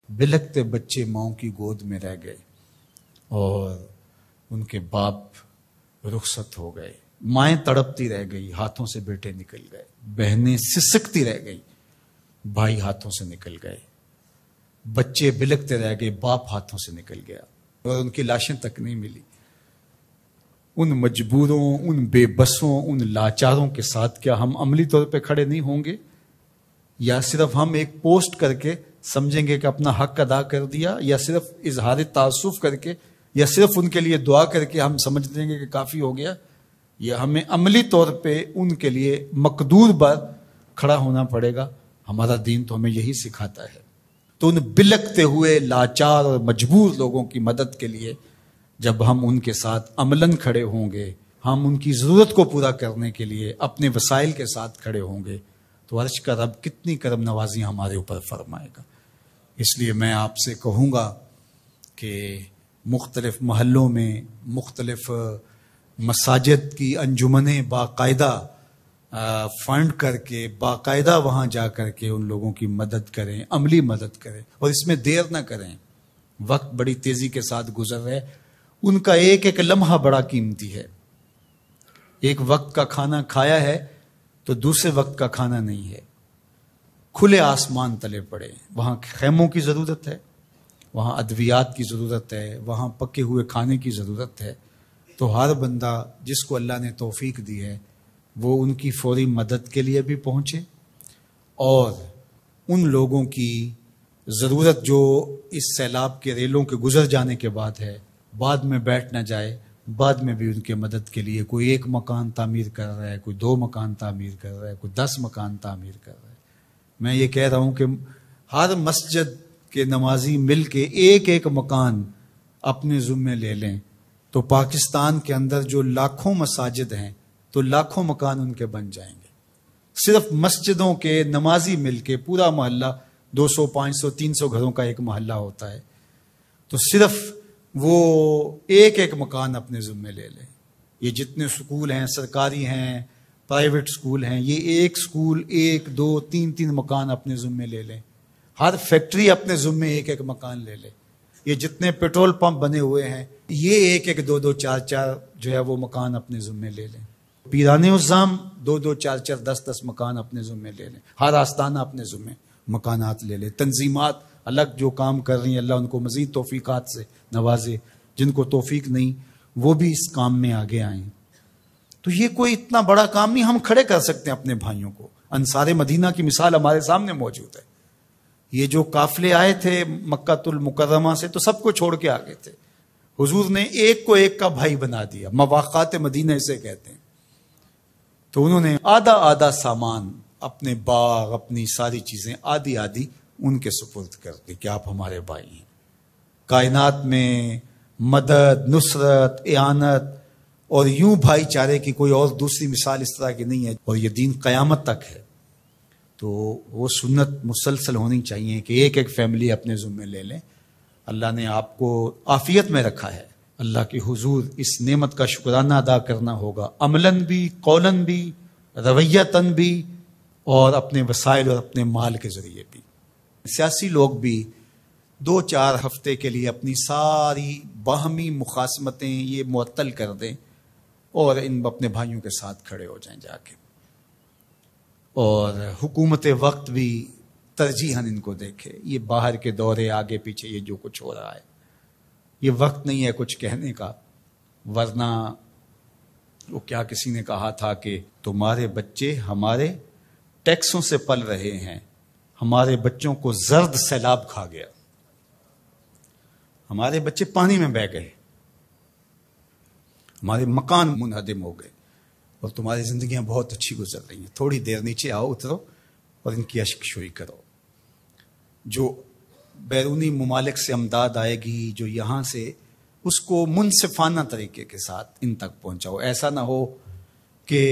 بلکتے بچے ماؤں کی گود میں رہ گئے اور ان کے باپ رخصت ہو گئے، مائیں تڑپتی رہ گئی، ہاتھوں سے بیٹے نکل گئے، بہنیں سسکتی رہ گئی، بھائی ہاتھوں سے نکل گئے، بچے بلکتے رہ گئے، باپ ہاتھوں سے نکل گیا اور ان کی لاشیں تک نہیں ملی۔ ان مجبوروں، ان بے بسوں، ان لاچاروں کے ساتھ کیا ہم عملی طور پہ کھڑے نہیں ہوں گے؟ یا صرف ہم ایک پوسٹ کر کے سمجھیں گے کہ اپنا حق ادا کر دیا، یا صرف اظہار تعصف کر کے، یا صرف ان کے لیے دعا کر کے ہم سمجھ لیں گے کہ کافی ہو گیا؟ یا ہمیں عملی طور پہ ان کے لیے مقدور بر کھڑا ہونا پڑے گا؟ ہمارا دین تو ہمیں یہی سکھاتا ہے۔ تو ان بلکتے ہوئے لاچار اور مجبور لوگوں کی مدد کے لیے جب ہم ان کے ساتھ عملاً کھڑے ہوں گے، ہم ان کی ضرورت کو پورا کرنے کے لیے اپنے وسائل کے ساتھ کھڑے ہوں گے، تو عرش کا رب کتنی کرم نوازی ہمارے اوپر فرمائے گا۔ اس لیے میں آپ سے کہوں گا کہ مختلف محلوں میں مختلف مساجد کی انجمنیں باقاعدہ فنڈ کر کے باقاعدہ وہاں جا کر کے ان لوگوں کی مدد کریں، عملی مدد کریں، اور اس میں دیر نہ کریں۔ وقت بڑی تیزی کے ساتھ گزر رہا ہے، ان کا ایک ایک لمحہ بڑا قیمتی ہے۔ ایک وقت کا کھانا کھایا ہے تو دوسرے وقت کا کھانا نہیں ہے۔ کھلے آسمان تلے پڑے، وہاں خیموں کی ضرورت ہے، وہاں ادویات کی ضرورت ہے، وہاں پکے ہوئے کھانے کی ضرورت ہے۔ تو ہر بندہ جس کو اللہ نے توفیق دی ہے وہ ان کی فوری مدد کے لیے بھی پہنچے، اور ان لوگوں کی ضرورت جو اس سیلاب کے ریلوں کے گزر جانے کے بعد ہے، بعد میں بیٹھ نہ جائے، بعد میں بھی ان کے مدد کے لیے کوئی 1 مکان تعمیر کر رہا ہے، کوئی 2 مکان تعمیر کر رہا ہے، کوئی 10 مکان تعمیر کر رہا ہے۔ میں یہ کہہ رہا ہوں کہ ہر مسجد کے نمازی مل کے ایک ایک مکان اپنے ذمے لے لیں تو پاکستان کے اندر جو لاکھوں مساجد ہیں تو لاکھوں مکان ان کے بن جائیں گے۔ صرف مسجدوں کے نمازی مل کے، پورا محلہ 200 500 300 گھروں کا ایک محلہ ہوتا ہے، تو صرف وہ ایک ایک مکان اپنے ذمے لے لیں۔ یہ جتنے سکول ہیں، سرکاری ہیں، پرائیویٹ سکول ہیں، یہ ایک سکول 1 2 3 مکان اپنے ذمے لے لیں۔ ہر فیکٹری اپنے ذمے ایک ایک مکان لے لے۔ یہ جتنے پیٹرول پمپ بنے ہوئے ہیں، یہ 1 1 2 2 4 4 جو ہے وہ مکان اپنے ذمے لے لیں۔ پیرانے الزام 2 2 4 4 10 10 مکان اپنے ذمے لے لیں۔ ہر آستانہ اپنے ذمے مکانات لے لیں۔ تنظیمات الگ جو کام کر رہی ہیں، اللہ ان کو مزید توفیقات سے نوازے، جن کو توفیق نہیں وہ بھی اس کام میں آگے آئیں۔ تو یہ کوئی اتنا بڑا کام نہیں، ہم کھڑے کر سکتے ہیں اپنے بھائیوں کو۔ انصار مدینہ کی مثال ہمارے سامنے موجود ہے۔ یہ جو قافلے آئے تھے مکہ المکرمہ سے تو سب کو چھوڑ کے آگے تھے، حضور نے ایک کو ایک کا بھائی بنا دیا، مواقعات مدینہ اسے کہتے ہیں۔ تو انہوں نے آدھا آدھا سامان، اپنے باغ، اپنی ساری چیزیں آدھی آدھی ان کے سپرد کر دی کہ آپ ہمارے بھائی ہیں۔ کائنات میں مدد، نصرت، اعانت اور یوں بھائی چارے کی کوئی اور دوسری مثال اس طرح کی نہیں ہے، اور یہ دین قیامت تک ہے۔ تو وہ سنت مسلسل ہونی چاہیے کہ ایک ایک فیملی اپنے ذمے لے لیں۔ اللہ نے آپ کو عافیت میں رکھا ہے، اللہ کے حضور اس نعمت کا شکرانہ ادا کرنا ہوگا، عملاً بھی، قولاً بھی، رویتاً بھی، اور اپنے وسائل اور اپنے مال کے ذریعے بھی۔ سیاسی لوگ بھی 2-4 ہفتے کے لیے اپنی ساری باہمی مخاصمتیں یہ معطل کر دیں اور ان اپنے بھائیوں کے ساتھ کھڑے ہو جائیں جا کے۔ اور حکومت وقت بھی ترجیحاً ان کو دیکھے۔ یہ باہر کے دورے، آگے پیچھے یہ جو کچھ ہو رہا ہے، یہ وقت نہیں ہے کچھ کہنے کا، ورنہ وہ کیا کسی نے کہا تھا کہ تمہارے بچے ہمارے ٹیکسوں سے پل رہے ہیں، ہمارے بچوں کو زرد سیلاب کھا گیا، ہمارے بچے پانی میں بہہ گئے، ہمارے مکان منہدم ہو گئے، اور تمہاری زندگیاں بہت اچھی گزر رہی ہیں، تھوڑی دیر نیچے آؤ، اترو اور ان کی اشک شوئی کرو۔ جو بیرونی ممالک سے امداد آئے گی، جو یہاں سے، اس کو منصفانہ طریقے کے ساتھ ان تک پہنچاؤ۔ ایسا نہ ہو کہ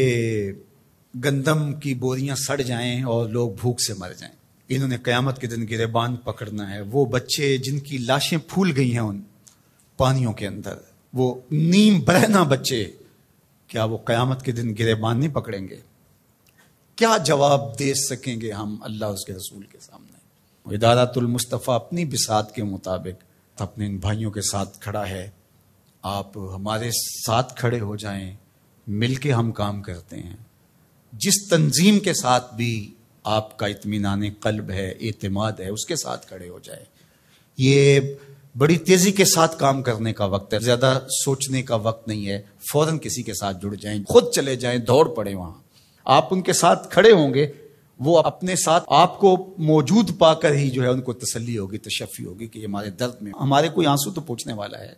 گندم کی بوریاں سڑ جائیں اور لوگ بھوک سے مر جائیں۔ انہوں نے قیامت کے دن گریبان پکڑنا ہے۔ وہ بچے جن کی لاشیں پھول گئی ہیں ان پانیوں کے اندر، وہ نیم برہنہ بچے، کیا وہ قیامت کے دن گریبان نہیں پکڑیں گے؟ کیا جواب دے سکیں گے ہم اللہ اس کے رسول کے سامنے؟ ادارۃ المصطفیٰ اپنی بساط کے مطابق اپنے ان بھائیوں کے ساتھ کھڑا ہے. آپ ہمارے ساتھ کھڑے ہو جائیں، مل کے ہم کام کرتے ہیں. جس تنظیم کے ساتھ بھی آپ کا اطمینان قلب ہے، اعتماد ہے، اس کے ساتھ کھڑے ہو جائیں. یہ بڑی تیزی کے ساتھ کام کرنے کا وقت ہے، زیادہ سوچنے کا وقت نہیں ہے. فوراً کسی کے ساتھ جڑ جائیں، خود چلے جائیں، دوڑ پڑیں وہاں. آپ ان کے ساتھ کھڑے ہوں گے، وہ اپنے ساتھ آپ کو موجود پا کر ہی جو ہے ان کو تسلی ہوگی، تشفی ہوگی کہ یہ ہمارے درد میں ہمارے کوئی آنسو تو پوچھنے والا ہے.